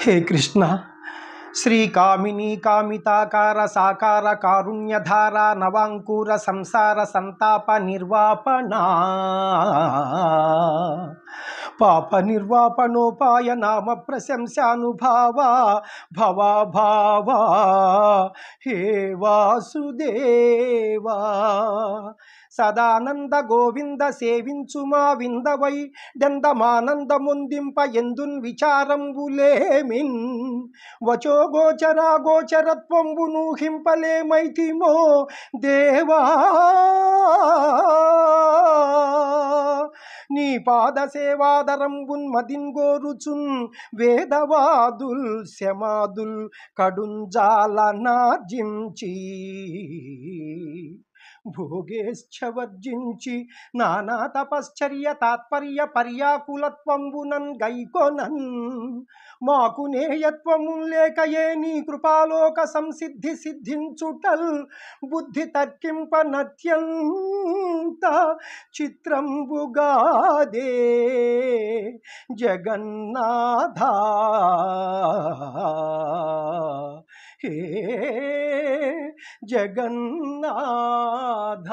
हे कृष्ण श्री कामिनी कामिताकार साकार कारुण्यधारा नवांकुर संसार संताप निर्वापना पाप निर्वापनोपाय नाम प्रशंसानुभावा भवा भावा हे वासुदेवा సదానంద గోవింద సేవించుమా విందవై దందమానందముందింప ఎందున్ విచారంబులేమిన్ వచో గోచరా గోచరత్వంబు నూహింపలేమైతిమో దేవా నీ పాద సేవాదరంబున్ మదిన్ గోరుచున్ వేదవాదుల్ శమాదుల్ కడుంజాలనార్జించి భోగేశ్చవర్జించి నానా తపశ్చర్య తాత్పర్య పర్యాకులత్వంబునన్ గైకొనన్ మాకు నేయత్వము లేకయే నీ కృపాలోక సంసిద్ధి సిద్ధించుటల్ బుద్ధి తర్కింపనత్యంత చిత్రంబుగాదే జగన్నాథ హే జగన్నాథ